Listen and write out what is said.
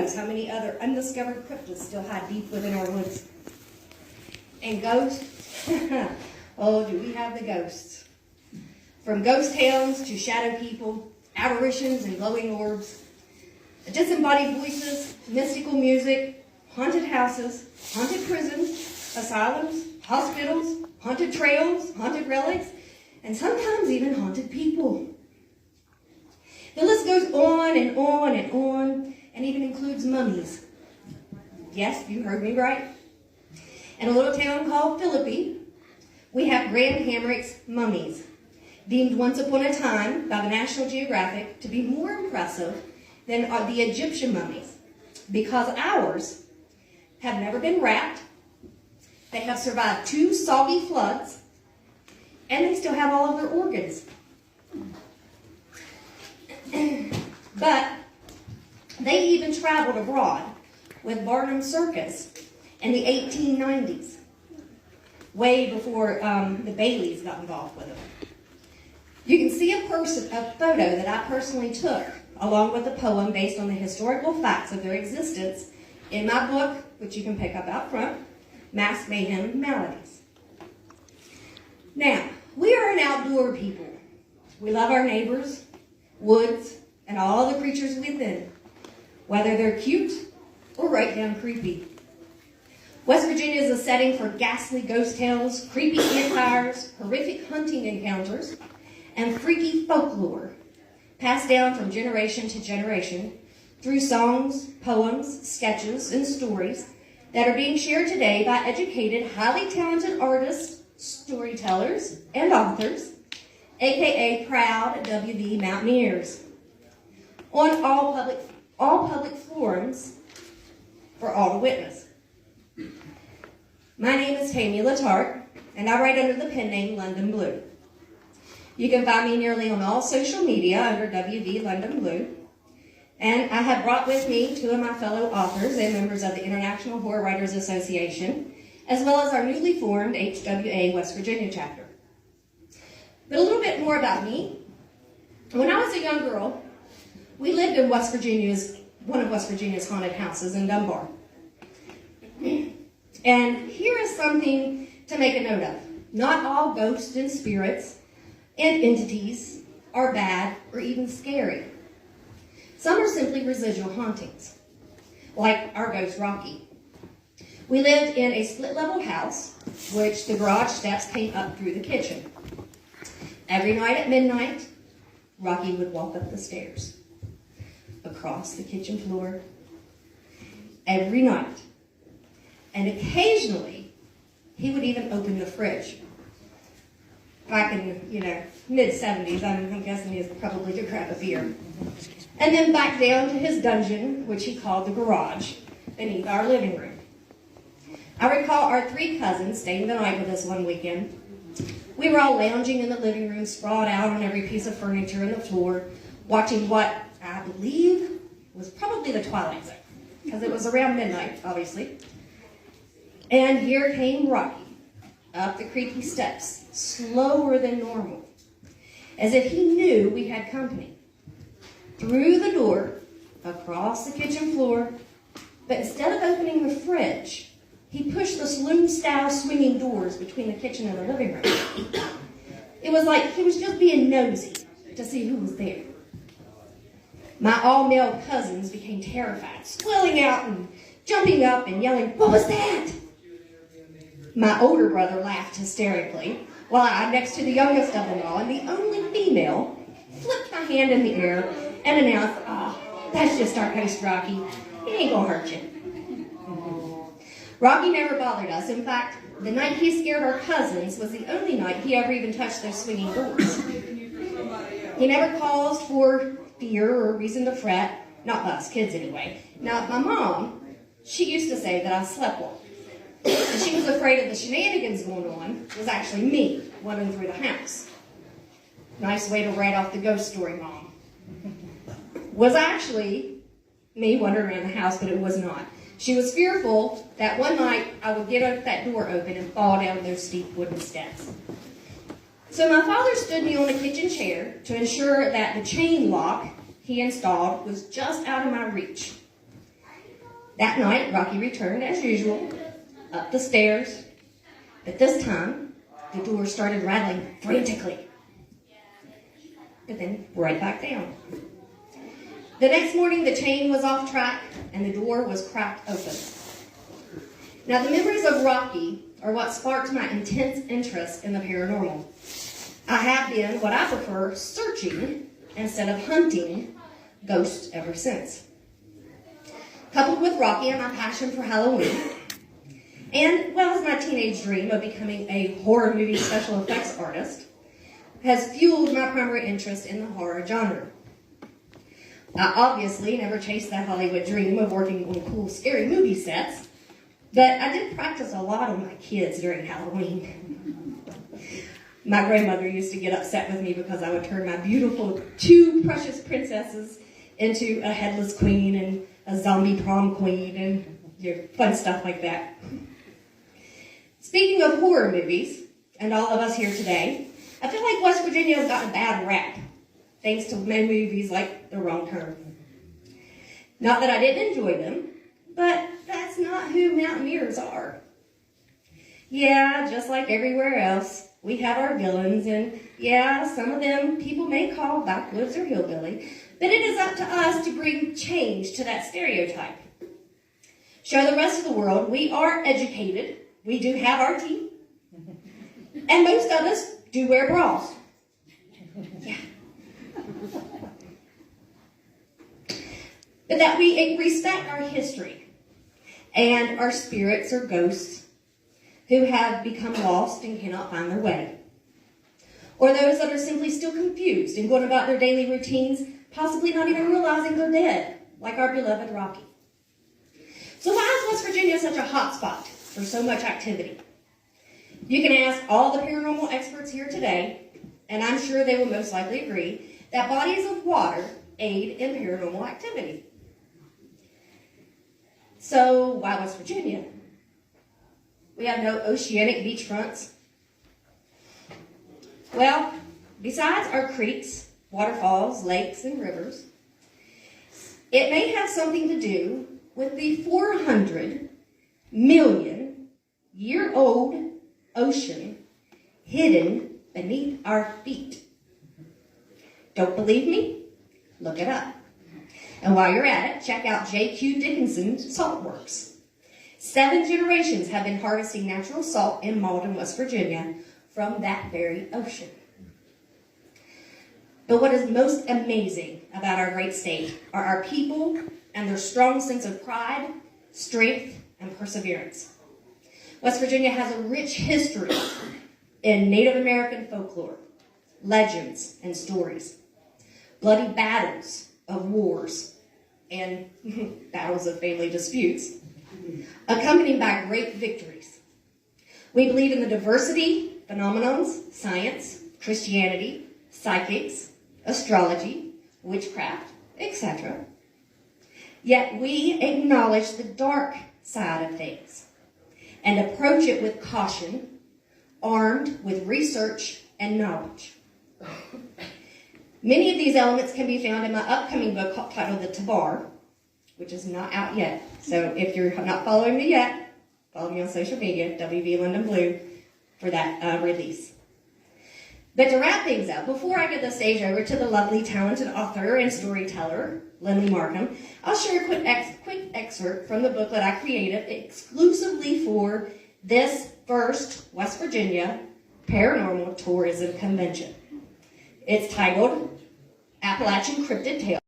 knows how many other undiscovered cryptids still hide deep within our woods. And ghosts? Oh, do we have the ghosts. From ghost towns to shadow people, apparitions and glowing orbs, disembodied voices, mystical music, haunted houses, haunted prisons, asylums, hospitals, haunted trails, haunted relics, and sometimes even haunted people. The list goes on and on and on, and even includes mummies. Yes, you heard me right. In a little town called Philippi, we have Graham Hamrick's mummies, deemed once upon a time by the National Geographic to be more impressive than the Egyptian mummies, because ours have never been wrapped, they have survived 2 soggy floods, and they still have all of their organs. But they even traveled abroad with Barnum Circus in the 1890s, way before the Baileys got involved with them. You can see a photo that I personally took, along with a poem based on the historical facts of their existence, in my book, which you can pick up out front, Mass Mayhem Maladies. Now, we are an outdoor people. We love our neighbors, woods, and all the creatures within, whether they're cute or right down creepy. West Virginia is a setting for ghastly ghost tales, creepy campfires, horrific hunting encounters, and freaky folklore, passed down from generation to generation through songs, poems, sketches, and stories that are being shared today by educated, highly talented artists, storytellers, and authors, aka proud WV Mountaineers, on all public forums for all to witness. My name is Tammy Latart, and I write under the pen name London Blue. You can find me nearly on all social media under WV London Blue. And I have brought with me 2 of my fellow authors and members of the International Horror Writers Association, as well as our newly formed HWA West Virginia chapter. But a little bit more about me. When I was a young girl, we lived in one of West Virginia's haunted houses in Dunbar. And here is something to make a note of. Not all ghosts and spirits and entities are bad or even scary. Some are simply residual hauntings, like our ghost Rocky. We lived in a split-level house, which the garage steps came up through the kitchen. Every night at midnight, Rocky would walk up the stairs, across the kitchen floor, every night. And occasionally, he would even open the fridge. Back in, mid-70s, I'm guessing he was probably to grab a beer. And then back down to his dungeon, which he called the garage, beneath our living room. I recall our 3 cousins staying the night with us one weekend. We were all lounging in the living room, sprawled out on every piece of furniture on the floor, watching what I believe was probably the Twilight Zone, because it was around midnight, obviously. And here came Rocky, up the creaky steps, slower than normal, as if he knew we had company. Through the door, across the kitchen floor, but instead of opening the fridge, he pushed the saloon-style swinging doors between the kitchen and the living room. It was like he was just being nosy to see who was there. My all-male cousins became terrified, squealing out and jumping up and yelling, "What was that?" My older brother laughed hysterically, while I, next to the youngest of them all, and the only female, flipped my hand in the air and announced, that's just our ghost Rocky. He ain't gonna hurt you." Rocky never bothered us. In fact, the night he scared our cousins was the only night he ever even touched those swinging doors. He never caused for fear or reason to fret, not us kids anyway. Now, my mom, she used to say that I sleptwalked. And she was afraid of the shenanigans going on was actually me wandering through the house. Nice way to write off the ghost story, Mom. Was actually me wandering around the house, but it was not. She was fearful that one night I would get that door open and fall down those steep wooden steps. So my father stood me on a kitchen chair to ensure that the chain lock he installed was just out of my reach. That night, Rocky returned, as usual, up the stairs. But this time, the door started rattling frantically. But then right back down. The next morning, the chain was off track, and the door was cracked open. Now, the memories of Rocky are what sparked my intense interest in the paranormal. I have been, what I prefer, searching instead of hunting ghosts ever since. Coupled with Rocky and my passion for Halloween, and well as my teenage dream of becoming a horror movie special effects artist, has fueled my primary interest in the horror genre. I obviously never chased that Hollywood dream of working on cool, scary movie sets, but I did practice a lot on my kids during Halloween. My grandmother used to get upset with me because I would turn my beautiful two precious princesses into a headless queen and a zombie prom queen and fun stuff like that. Speaking of horror movies, and all of us here today, I feel like West Virginia has gotten a bad rap, thanks to movies like The Wrong Turn. Not that I didn't enjoy them, but that's not who Mountaineers are. Yeah, just like everywhere else, we have our villains, and yeah, some of them people may call backwoods or hillbilly, but it is up to us to bring change to that stereotype. Show the rest of the world we are educated, we do have our teeth, and most of us do wear bras. Yeah. But that we respect our history and our spirits or ghosts who have become lost and cannot find their way. Or those that are simply still confused and going about their daily routines, possibly not even realizing they're dead, like our beloved Rocky. So why is West Virginia such a hot spot for so much activity? You can ask all the paranormal experts here today, and I'm sure they will most likely agree, that bodies of water aid in paranormal activity. So why West Virginia? We have no oceanic beachfronts. Well, besides our creeks, waterfalls, lakes, and rivers, it may have something to do with the 400 million year old ocean hidden beneath our feet. Don't believe me? Look it up. And while you're at it, check out J.Q. Dickinson's Salt Works. 7 generations have been harvesting natural salt in Malden, West Virginia, from that very ocean. But what is most amazing about our great state are our people and their strong sense of pride, strength, and perseverance. West Virginia has a rich history in Native American folklore, legends, and stories, bloody battles of wars, and battles of family disputes, accompanied by great victories. We believe in the diversity, phenomenons, science, Christianity, psychics, astrology, witchcraft, etc. Yet we acknowledge the dark side of things and approach it with caution, armed with research and knowledge. Many of these elements can be found in my upcoming book titled The Tabar, which is not out yet. So if you're not following me yet, follow me on social media, WV London Blue, for that release. But to wrap things up, before I give the stage over to the lovely, talented author and storyteller, Lindley Markham, I'll share a quick excerpt from the booklet I created exclusively for this first West Virginia Paranormal Tourism Convention. It's titled Appalachian Cryptid Tales.